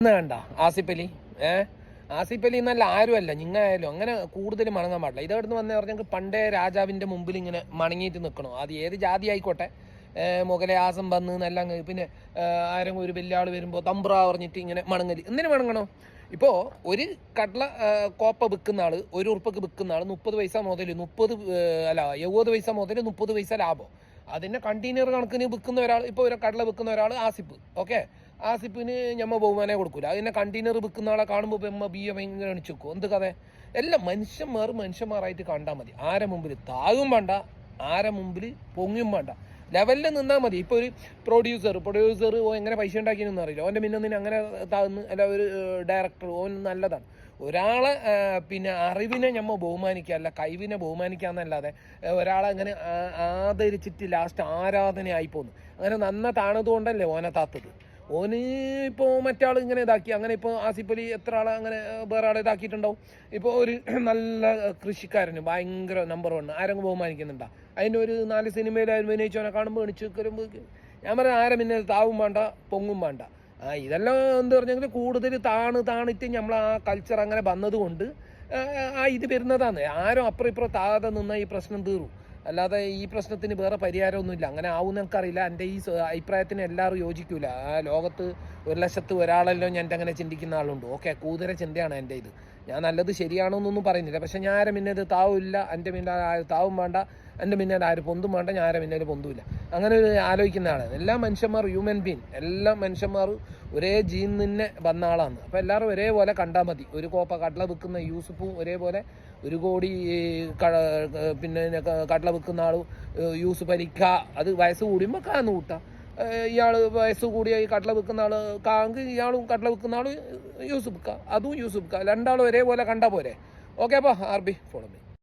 വേണ്ട ആസിഫ് അലി ആസിഫ് അലി എന്നല്ല ആരുമല്ല നിങ്ങായാലും അങ്ങനെ കൂടുതൽ മണങ്ങാൻ പാടില്ല. ഇതെവിടുന്ന് വന്ന് പറഞ്ഞെങ്കിൽ പണ്ടേ രാജാവിൻ്റെ മുമ്പിൽ ഇങ്ങനെ മണങ്ങിയിട്ട് നിൽക്കണോ, അത് ഏത് ജാതി ആയിക്കോട്ടെ. മുഗലെ ആസം വന്ന് നല്ല പിന്നെ ആരെങ്കിലും ഒരു വലിയ ആൾ വരുമ്പോൾ തമ്പ്ര പറഞ്ഞിട്ട് ഇങ്ങനെ മണങ്ങല് എന്തിനു മണങ്ങണോ? ഇപ്പോൾ ഒരു കടല കോപ്പ വിൽക്കുന്ന ആൾ, ഒരു ഉറുപ്പക്ക് വിൽക്കുന്ന ആൾ 30 പൈസ മുതൽ 70 പൈസ മുതൽ 30 പൈസ ലാഭം. അതിൻ്റെ കണ്ടെയ്നർ കണക്കിന് വിൽക്കുന്ന ഒരാൾ, ഇപ്പോൾ ഒരു കടല വിൽക്കുന്ന ഒരാൾ ആസിഫ്, ഓക്കെ, ആസിഫിന് ഞമ്മ ബഹുമാനെ കൊടുക്കൂല. അതിനെ കണ്ടെയ്നർ വിൽക്കുന്ന ആളെ കാണുമ്പോൾ നമ്മ ഭയങ്കര അണിച്ചു വെക്കും. എന്ത് കഥ? എല്ലാം മനുഷ്യന്മാരായിട്ട് കണ്ടാൽ മതി. ആരെ മുമ്പിൽ താഴും വേണ്ട, ആരെ മുമ്പിൽ പൊങ്ങിയും വേണ്ട, ലെവലിൽ നിന്നാൽ മതി. ഇപ്പോൾ ഒരു പ്രൊഡ്യൂസർ എങ്ങനെ പൈസ ഉണ്ടാക്കിയെന്നൊന്നും അറിയില്ല, ഓൻ്റെ മുന്നൊന്നിന് അങ്ങനെ താഴ്ന്ന് അല്ല. ഒരു ഡയറക്ടർ ഓൻ നല്ലതാണ്. ഒരാളെ പിന്നെ അറിവിനെ ഞമ്മ ബഹുമാനിക്കുക, അല്ല കഴിവിനെ ബഹുമാനിക്കാന്നല്ലാതെ ഒരാളെ അങ്ങനെ ആദരിച്ചിട്ട് ലാസ്റ്റ് ആരാധനയായി പോന്നു. അങ്ങനെ താണത് കൊണ്ടല്ലേ ഓനെ താത്തത്. ഓന് ഇപ്പോൾ മറ്റാൾ ഇങ്ങനെ ഇതാക്കി. അങ്ങനെ ഇപ്പോൾ ആസിഫ് അലി എത്ര ആളെ അങ്ങനെ വേറെ ആളെ ഇതാക്കിയിട്ടുണ്ടാവും. ഇപ്പോൾ ഒരു നല്ല കൃഷിക്കാരന് ഭയങ്കര നമ്പർ 1 ആരെങ്കിലും ബഹുമാനിക്കുന്നുണ്ടാ? അതിൻ്റെ ഒരു 4 സിനിമയിലായാലും അഭിനയിച്ചവനെ കാണുമ്പോൾ എണിച്ച് വരുമ്പോൾ ഞാൻ പറയാം, ആരെ പിന്നെ താവും വേണ്ട പൊങ്ങും വേണ്ട. ഇതെല്ലാം എന്ത് പറഞ്ഞെങ്കിൽ കൂടുതൽ താണിട്ട് നമ്മൾ ആ കൾച്ചർ അങ്ങനെ വന്നത് കൊണ്ട് ഇത് വരുന്നതാണ്. ആരും അപ്പുറം ഇപ്പുറം താഴെ നിന്നാൽ ഈ പ്രശ്നം തീറും. അല്ലാതെ ഈ പ്രശ്നത്തിന് വേറെ പരിഹാരമൊന്നുമില്ല. അങ്ങനെ ആവും എനിക്കറിയില്ല. എൻ്റെ ഈ അഭിപ്രായത്തിന് എല്ലാവരും യോജിക്കൂല. ലോകത്ത് 100,000 ഒരാളല്ലോ ഞാൻ എൻ്റെ അങ്ങനെ ചിന്തിക്കുന്ന ആളുണ്ട്. ഓക്കെ, കൂതര ചിന്തയാണ് എൻ്റെ ഇത്. ഞാൻ നല്ലത് ശരിയാണോ എന്നൊന്നും പറയുന്നില്ല. പക്ഷെ ഞാൻ ആരെ മിന്നത് താവില്ല, എൻ്റെ മിന്നെ താവും വേണ്ട, എൻ്റെ മിന്നേൽ ആര് പൊന്തും വേണ്ട, ഞാൻ ആരെ മിന്നേൽ പൊന്തുമില്ല. അങ്ങനെ ഒരു ആലോചിക്കുന്ന ആളാണ്. എല്ലാ മനുഷ്യന്മാർ ഹ്യൂമൻ ബീങ്, എല്ലാ മനുഷ്യന്മാർ ഒരേ ജീൻ തന്നെ വന്ന ആളാണ്. അപ്പോൾ എല്ലാവരും ഒരേപോലെ കണ്ടാൽ മതി. ഒരു കോപ്പ കടല വിൽക്കുന്ന യൂസുഫും ഒരേപോലെ, 1 കോടി പിന്നെ കടല വിൽക്കുന്ന ആളും യൂസുഫ് അലിക്ക. അത് വയസ്സ് കൂടുമ്പോൾ കാന്ന് കൂട്ടാം. ഇയാൾ വയസ്സ് കൂടിയ ഈ കടല വിൽക്കുന്ന ആൾ കാങ്ക്, ഇയാളും കടല വിൽക്കുന്ന ആൾ യൂസുഫ് ക, അതും യൂസുഫ് ക. രണ്ടാളും ഒരേപോലെ കണ്ടാൽ പോരെ? ഓക്കെ, അപ്പോൾ ആർബി ഫോളോ മീ.